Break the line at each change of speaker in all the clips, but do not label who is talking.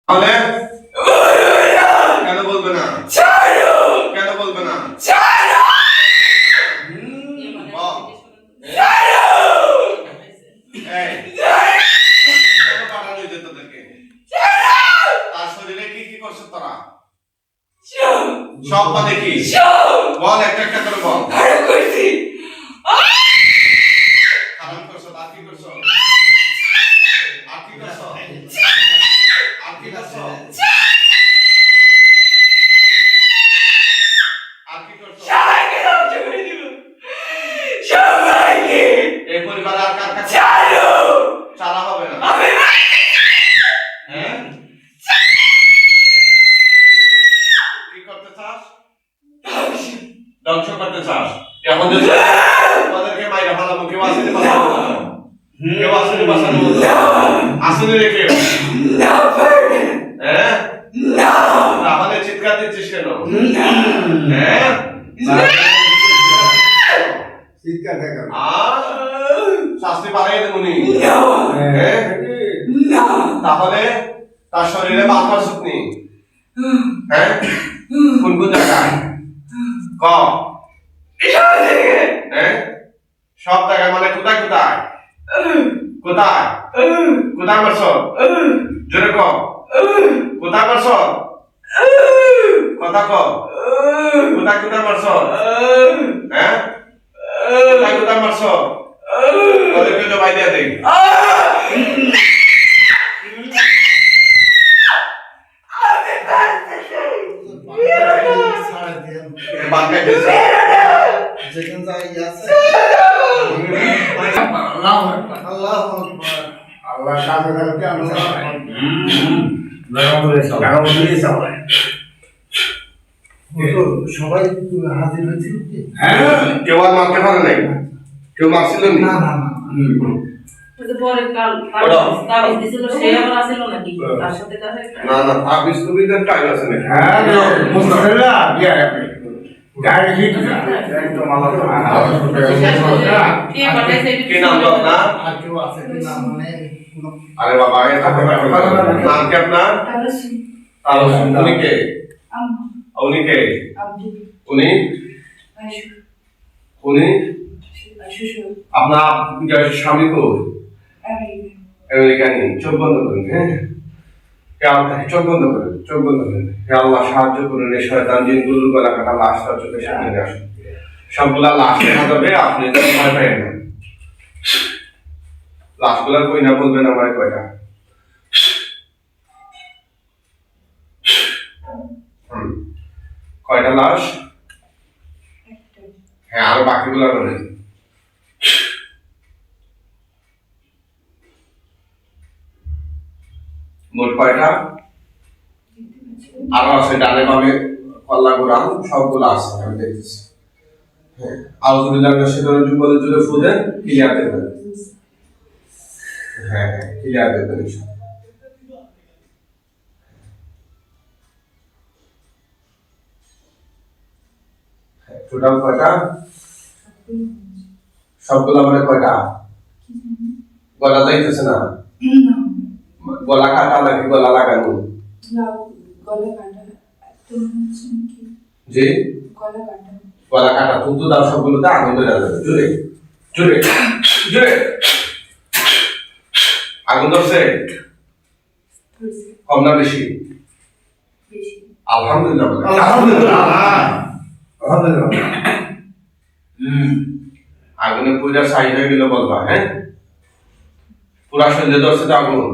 তাহলে কেন বলবে না? কেন বলবে না? তার শরীরে কি কি করছো তোরা? সব মানে কি বল, একটা একটা করে বল। হারাম করছো, আর কি করছো? আর কি করছো? আর কি করছো? আর কি করছো? এই পরিবার আর কার কাছে চালা হবে না? হ্যাঁ, কি করতে চাস? ধ্বংস করতে চাস? এখন যদি তাদেরকে মাইরা ফেলাবো, কেউ আসেনি বাঁচানো? কেউ আসেনি বাঁচানো? আসেনি রেখে? হ্যাঁ, তাহলে চিৎকার দিচ্ছিস কেন? হ্যাঁ, শাস্তি পালাই দেব নি? তাহলে তার শরীরে বাঁধবার শুকনি? হ্যাঁ, কোন কোন জায়গায়? ক সব জায়গায় মানে কোথায় কোথায়? কোথায় কোথায় মারছ? জোরে ক, কোথায় মারছ? কথা ক, কোথায় কোথায় মারছ? হ্যাঁ, কোথায় কোথায় মারছ? ওদেরকে জবাই দিয়ে দে।
সবাই হাজির হয়েছিল,
কেউ আর মারতে পারে নাই? কেউ মারছিল না? না না, তাবিজ তুবিজের টাইম আছে না? কি নাম আপনার? আরে বাবা, নাম কি আপনার? উনি কে? উনি কে? উনি উনি আপনার স্বামী কো? আমেরিকানি। চোখ বন্ধ করুন। হ্যাঁ, চোখ বন্ধ করেন, চোখ বন্ধ করেন। হে আল্লাহ, সাহায্য করুন। এই শয়তান জিনগুলোর গলা কাটা লাশটা চোখের সামনে নিয়ে আসুন। সবগুলা লাশ দেখা যাবে, আপনি ভয় পাই না। লাশগুলা কই না বলবেন আমার কয়টা? কয়টা লাশ? হ্যাঁ, আর বাকিগুলা বলেন। মোট কয়টা? আরো আছে, ডানে বামে কল্লা গোড়া সবগুলো আছে, আমি দেখতেছি। হ্যাঁ, আউযুবিল্লাহি মিনাশ শাইতানির রাজিম বলে জুড়ে ফুদেন, ক্লিয়ার দেবেন। হ্যাঁ হ্যাঁ, ক্লিয়ার দেবেন ইনশাআল্লাহ। টোটাল কয়টা? সবগুলো মানে কয়টা? গলা যাইতেছে না? গলা কাটা নাকি গলা লাগানো? জি, গলা কাটা। তুতু দাও, সবগুলোতে আগুন ধরে যাবে। জোরে জোরে জোরে আগুন ধরছে? কম না বেশি? আলহামদুলিল্লাহ। আগুনে পুরা সাইড হয়ে গেল বলবা? হ্যাঁ, পুরা সন্ধ্যে ধরছে তো আগুন?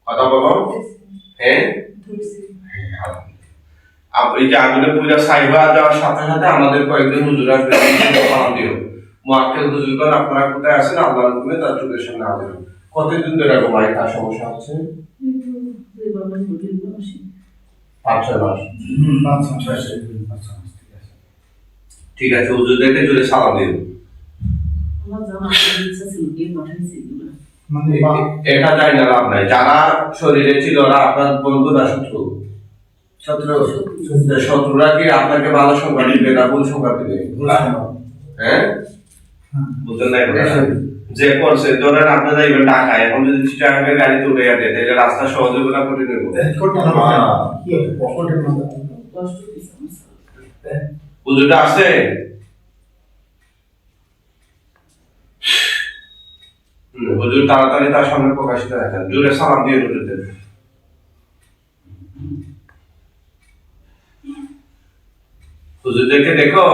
কথা বলো। হ্যাঁ, এই যে আগুনে পুরা সাইবা যাওয়ার সাথে সাথে আমাদের কয়েকজন হুজুর আসবে, সালাম দিও। মুআক্কেল হুজুরগণ আপনারা কোথায় আছেন? আল্লাহর হুকুমে তার চোখের সামনে হাজির হন। কতদিন ধরে ঘুমাই তার সমস্যা হচ্ছে? 5-6 মাস। ঠিক আছে, হুজুরদেরকে জোরে সালাম দিও। এটা যাই না, লাভ নাই। যারা শরীরে ছিল ওরা আপনার বন্ধু না শত্রু? শত্রুরা কি আপনাকে ভালো সংবাদ দিবে না ভুল সংবাদ দিবে? হ্যাঁ, বুঝলেন না? যে করছে ধরেন আপনি যাইবেন ঢাকায়, এখন যদি চিটাগাঙ্গের গাড়িতে উঠে যাবে তাহলে রাস্তা সহজে বলা কঠিন হইব। হুজুরটা আছে? হুজুর তাড়াতাড়ি তার সামনে প্রকাশিত রাখেন, জোরে সালাম দিয়ে হুজুরদের। হুজুরদেরকে দেখো।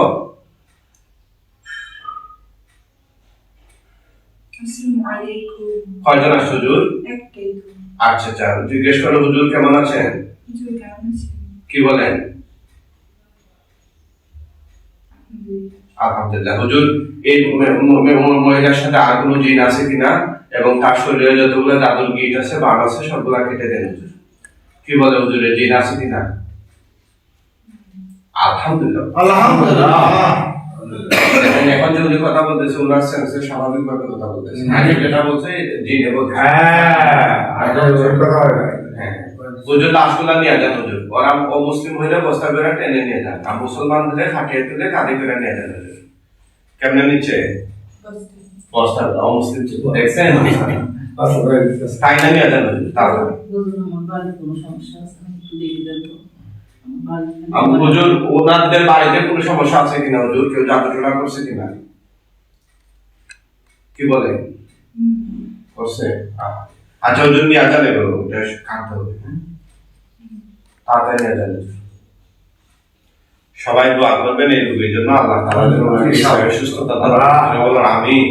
আসসালামু আলাইকুম।
কয়জন আসছে হুজুর?
একটাই তো।
আচ্ছা আচ্ছা, জিজ্ঞেস করো হুজুর কেমন আছেন?
হুজুর কেমন আছেন?
কি বলেন?
আলহামদুলিল্লাহ।
আলহামদুলিল্লাহ। হুজুর, এই মহিলার সাথে আর কোনো জিন আছে কিনা এবং তার শরীরে যতগুলো জাদুর গিট আছে, বান আছে, সবগুলা কেটে দেন হুজুর। কি বলে হুজুর, এই জিন আছে কিনা? আলহামদুলিল্লাহ। এবং এখন যে উনি কথা বলতেছে, ওনার সেন্সে স্বাভাবিক ভাবে কথা বলতেছে। আগে যেটা বলছে জিনে বলছে। হ্যাঁ, হুজুর লাশগুলা নিয়ে যান হুজুর। ওরা অমুসলিম হইলে বস্তা করে টেনে নিয়ে যান, আর মুসলমান হলে খাটিয়ে তুলে কাঁধে করে নিয়ে যান হুজুর। কেমনে নিচ্ছে? বস্তা। অমুসলিম ছিল দেখছেন, তাই না নিয়ে যান হুজুর তাড়াতাড়ি। হুজুর, ওনাদের বাড়িতে কোনো সমস্যা আছে কিনা হুজুর? কেউ জাদুটোনা করছে কিনা? কি বলে? করছে? আচ্ছা হুজুর, নিয়ে যান এগুলো, কাঁদতে হবে। তাড়াতাড়ি নিয়ে যান হুজুর। সবাই দোয়া করবেন এই রোগীর জন্য, আল্লাহ তাআলা যেন ওনাকে সুস্থতা দান করেন। আমিন।